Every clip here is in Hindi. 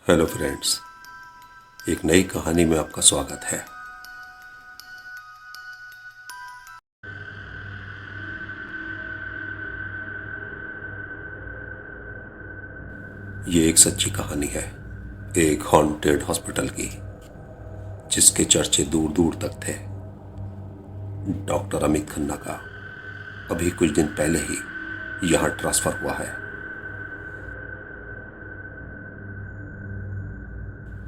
हेलो फ्रेंड्स, एक नई कहानी में आपका स्वागत है। ये एक सच्ची कहानी है, एक हॉन्टेड हॉस्पिटल की, जिसके चर्चे दूर दूर तक थे। डॉक्टर अमित खन्ना का अभी कुछ दिन पहले ही यहां ट्रांसफर हुआ है।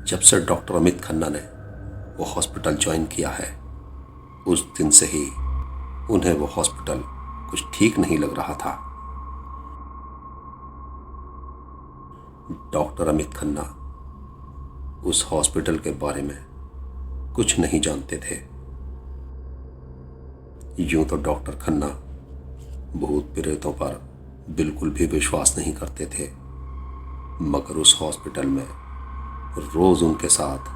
जब से डॉक्टर अमित खन्ना ने वो हॉस्पिटल ज्वाइन किया है, उस दिन से ही उन्हें वो हॉस्पिटल कुछ ठीक नहीं लग रहा था। डॉक्टर अमित खन्ना उस हॉस्पिटल के बारे में कुछ नहीं जानते थे। यूं तो डॉक्टर खन्ना भूत प्रेतों पर बिल्कुल भी विश्वास नहीं करते थे, मगर उस हॉस्पिटल में रोज उनके साथ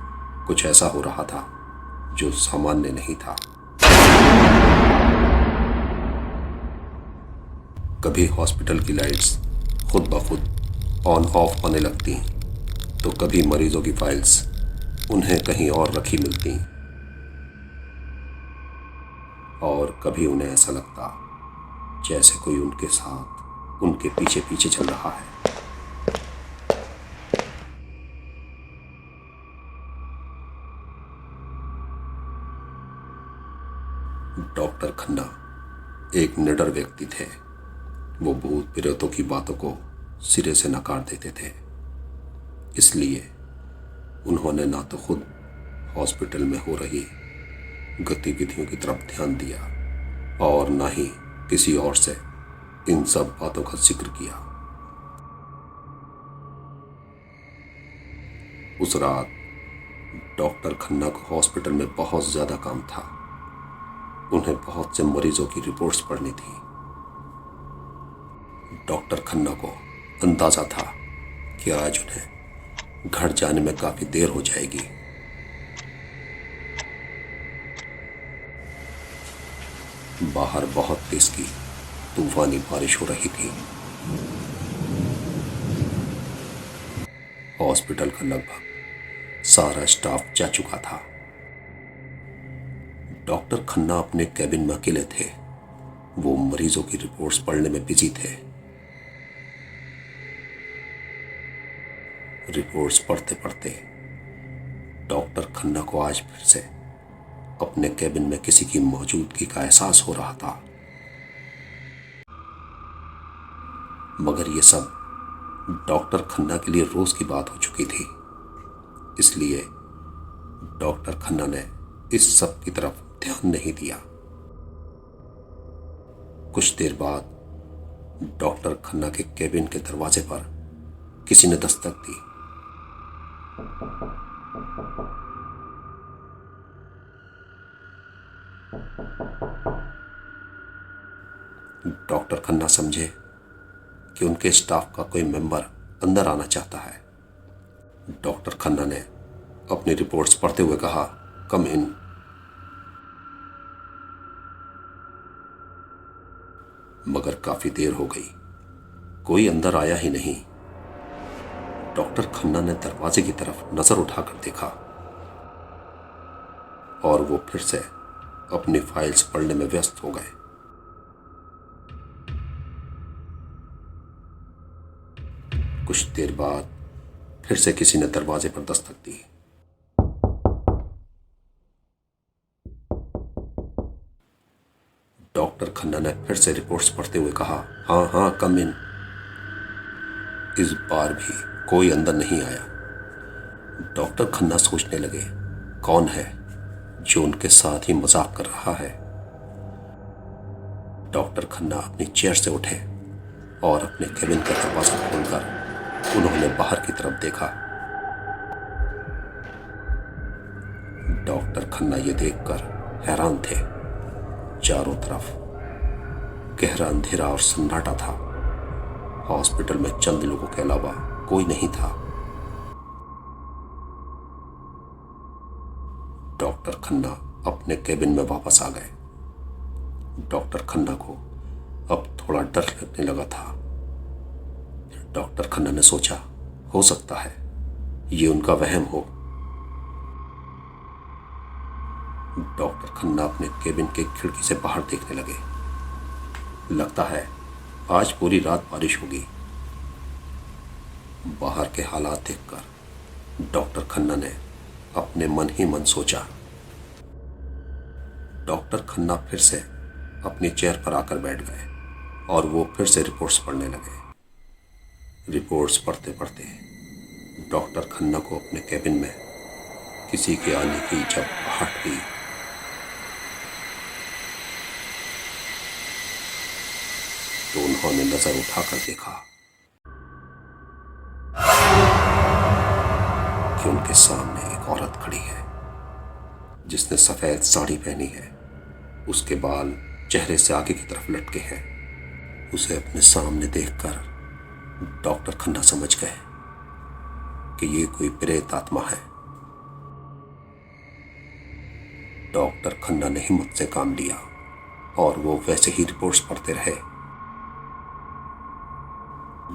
कुछ ऐसा हो रहा था जो सामान्य नहीं था। कभी हॉस्पिटल की लाइट्स खुद ब खुद ऑन ऑफ होने लगती, तो कभी मरीजों की फाइल्स उन्हें कहीं और रखी मिलती, और कभी उन्हें ऐसा लगता जैसे कोई उनके साथ उनके पीछे पीछे चल रहा है। डॉक्टर खन्ना एक निडर व्यक्ति थे। वो भूत प्रेतों की बातों को सिरे से नकार देते थे। इसलिए उन्होंने ना तो खुद हॉस्पिटल में हो रही गतिविधियों की तरफ ध्यान दिया और ना ही किसी और से इन सब बातों का जिक्र किया। उस रात डॉक्टर खन्ना को हॉस्पिटल में बहुत ज्यादा काम था। उन्हें बहुत से मरीजों की रिपोर्ट्स पढ़नी थी। डॉक्टर खन्ना को अंदाजा था कि आज उन्हें घर जाने में काफी देर हो जाएगी। बाहर बहुत तेज की तूफानी बारिश हो रही थी। हॉस्पिटल का लगभग सारा स्टाफ जा चुका था। डॉक्टर खन्ना अपने कैबिन में अकेले थे। वो मरीजों की रिपोर्ट्स पढ़ने में बिजी थे। रिपोर्ट्स पढ़ते पढ़ते डॉक्टर खन्ना को आज फिर से अपने कैबिन में किसी की मौजूदगी का एहसास हो रहा था। मगर ये सब डॉक्टर खन्ना के लिए रोज की बात हो चुकी थी। इसलिए डॉक्टर खन्ना ने इस सब की तरफ ध्यान नहीं दिया। कुछ देर बाद डॉक्टर खन्ना के कैबिन के दरवाजे पर किसी ने दस्तक दी। डॉक्टर खन्ना समझे कि उनके स्टाफ का कोई मेंबर अंदर आना चाहता है। डॉक्टर खन्ना ने अपनी रिपोर्ट्स पढ़ते हुए कहा, कम इन। मगर काफी देर हो गई, कोई अंदर आया ही नहीं। डॉक्टर खन्ना ने दरवाजे की तरफ नजर उठाकर देखा और वो फिर से अपनी फाइल्स पढ़ने में व्यस्त हो गए। कुछ देर बाद फिर से किसी ने दरवाजे पर दस्तक दी। डॉक्टर खन्ना ने फिर से रिपोर्ट्स पढ़ते हुए कहा, हाँ हाँ, कम इन। इस बार भी कोई अंदर नहीं आया। डॉक्टर खन्ना सोचने लगे, कौन है जो उनके साथ ही मजाक कर रहा है। डॉक्टर खन्ना अपनी चेयर से उठे और अपने कैबिन का दरवाजा खोलकर उन्होंने बाहर की तरफ देखा। डॉक्टर खन्ना ये देखकर हैरान थे। चारों तरफ गहरा अंधेरा और सन्नाटा था। हॉस्पिटल में चंद लोगों के अलावा कोई नहीं था। डॉक्टर खन्ना अपने कैबिन में वापस आ गए। डॉक्टर खन्ना को अब थोड़ा डर लगने लगा था। डॉक्टर खन्ना ने सोचा, हो सकता है ये उनका वहम हो। डॉक्टर खन्ना अपने केबिन के खिड़की से बाहर देखने लगे। लगता है आज पूरी रात बारिश होगी। बाहर के हालात देखकर डॉक्टर खन्ना ने अपने मन ही मन सोचा। डॉक्टर खन्ना फिर से अपनी चेयर पर आकर बैठ गए और वो फिर से रिपोर्ट्स पढ़ने लगे। रिपोर्ट्स पढ़ते पढ़ते डॉक्टर खन्ना को अपने केबिन में किसी के आने की जब आहट हुई तो उन्होंने नजर उठाकर देखा कि उनके सामने एक औरत खड़ी है जिसने सफेद साड़ी पहनी है। उसके बाल चेहरे से आगे की तरफ लटके हैं। उसे अपने सामने देखकर डॉक्टर खन्ना समझ गए कि ये कोई प्रेत आत्मा है। डॉक्टर खन्ना ने हिम्मत से काम लिया और वो वैसे ही रिपोर्ट्स पढ़ते रहे।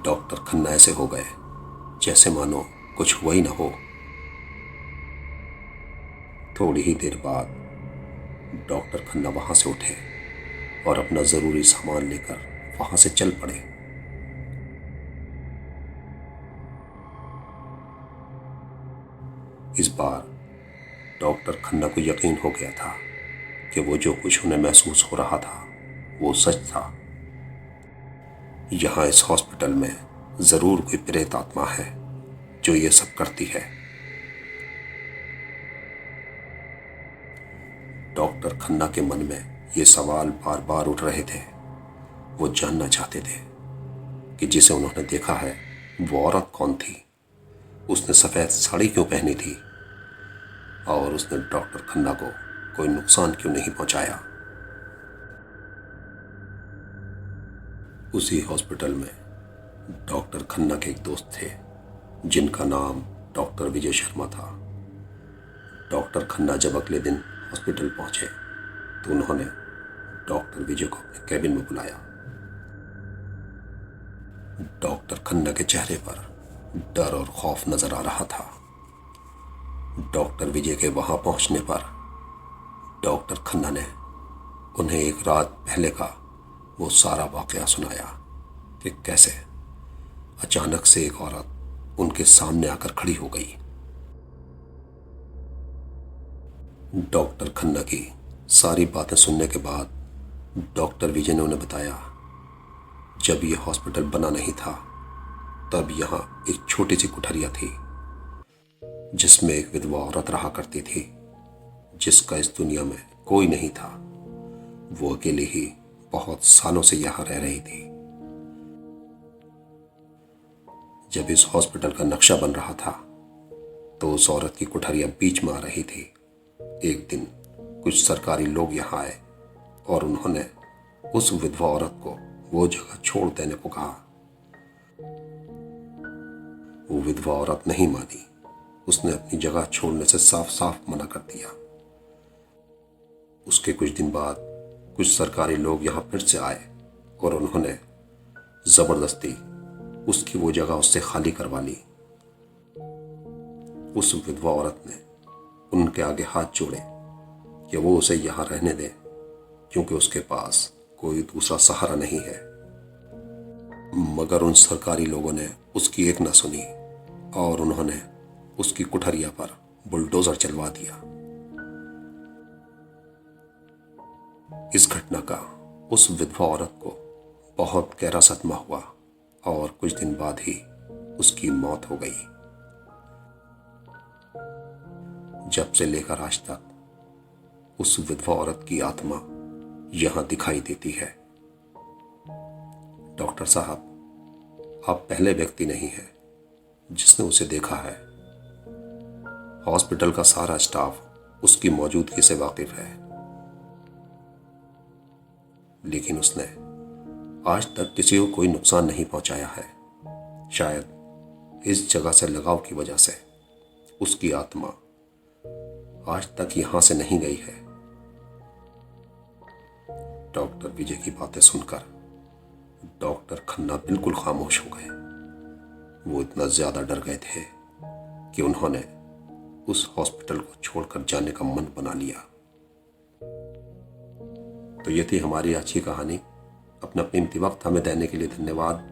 डॉक्टर खन्ना ऐसे हो गए जैसे मानो कुछ हुआ ही ना हो। थोड़ी ही देर बाद डॉक्टर खन्ना वहां से उठे और अपना जरूरी सामान लेकर वहां से चल पड़े। इस बार डॉक्टर खन्ना को यकीन हो गया था कि वो जो कुछ उन्हें महसूस हो रहा था वो सच था। यहां इस हॉस्पिटल में जरूर कोई प्रेत आत्मा है जो ये सब करती है। डॉक्टर खन्ना के मन में ये सवाल बार बार उठ रहे थे। वो जानना चाहते थे कि जिसे उन्होंने देखा है वो औरत कौन थी, उसने सफेद साड़ी क्यों पहनी थी और उसने डॉक्टर खन्ना को कोई नुकसान क्यों नहीं पहुंचाया। उसी हॉस्पिटल में डॉक्टर खन्ना के एक दोस्त थे जिनका नाम डॉक्टर विजय शर्मा था। डॉक्टर खन्ना जब अगले दिन हॉस्पिटल पहुंचे तो उन्होंने डॉक्टर विजय को अपने कैबिन में बुलाया। डॉक्टर खन्ना के चेहरे पर डर और खौफ नजर आ रहा था। डॉक्टर विजय के वहां पहुंचने पर डॉक्टर खन्ना ने उन्हें एक रात पहले का वो सारा वाकया सुनाया कि कैसे अचानक से एक औरत उनके सामने आकर खड़ी हो गई। डॉक्टर खन्ना की सारी बातें सुनने के बाद डॉक्टर विजय ने उन्हें बताया, जब यह हॉस्पिटल बना नहीं था तब यहां एक छोटी सी कुठरिया थी जिसमें एक विधवा औरत रहा करती थी जिसका इस दुनिया में कोई नहीं था। वो अकेले ही बहुत सालों से यहां रह रही थी। जब इस हॉस्पिटल का नक्शा बन रहा था तो उस औरत की कुठरिया बीच में आ रही थी। एक दिन कुछ सरकारी लोग यहां आए और उन्होंने उस विधवा औरत को वो जगह छोड़ देने को कहा। वो विधवा औरत नहीं मानी। उसने अपनी जगह छोड़ने से साफ साफ मना कर दिया। उसके कुछ दिन बाद कुछ सरकारी लोग यहां फिर से आए और उन्होंने जबरदस्ती उसकी वो जगह उससे खाली करवा ली। उस विधवा औरत ने उनके आगे हाथ जोड़े कि वो उसे यहां रहने दे क्योंकि उसके पास कोई दूसरा सहारा नहीं है। मगर उन सरकारी लोगों ने उसकी एक न सुनी और उन्होंने उसकी कुठरिया पर बुलडोजर चलवा दिया। इस घटना का उस विधवा औरत को बहुत गहरा सदमा हुआ और कुछ दिन बाद ही उसकी मौत हो गई। जब से लेकर आज तक उस विधवा औरत की आत्मा यहां दिखाई देती है। डॉक्टर साहब, आप पहले व्यक्ति नहीं हैं जिसने उसे देखा है। हॉस्पिटल का सारा स्टाफ उसकी मौजूदगी से वाकिफ है, लेकिन उसने आज तक किसी को कोई नुकसान नहीं पहुंचाया है। शायद इस जगह से लगाव की वजह से उसकी आत्मा आज तक यहां से नहीं गई है। डॉक्टर विजय की बातें सुनकर डॉक्टर खन्ना बिल्कुल खामोश हो गए। वो इतना ज्यादा डर गए थे कि उन्होंने उस हॉस्पिटल को छोड़कर जाने का मन बना लिया। तो ये थी हमारी आज की कहानी। अपना कीमती वक्त हमें देने के लिए धन्यवाद।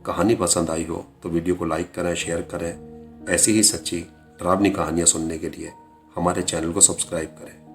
कहानी पसंद आई हो तो वीडियो को लाइक करें, शेयर करें। ऐसी ही सच्ची डरावनी कहानियाँ सुनने के लिए हमारे चैनल को सब्सक्राइब करें।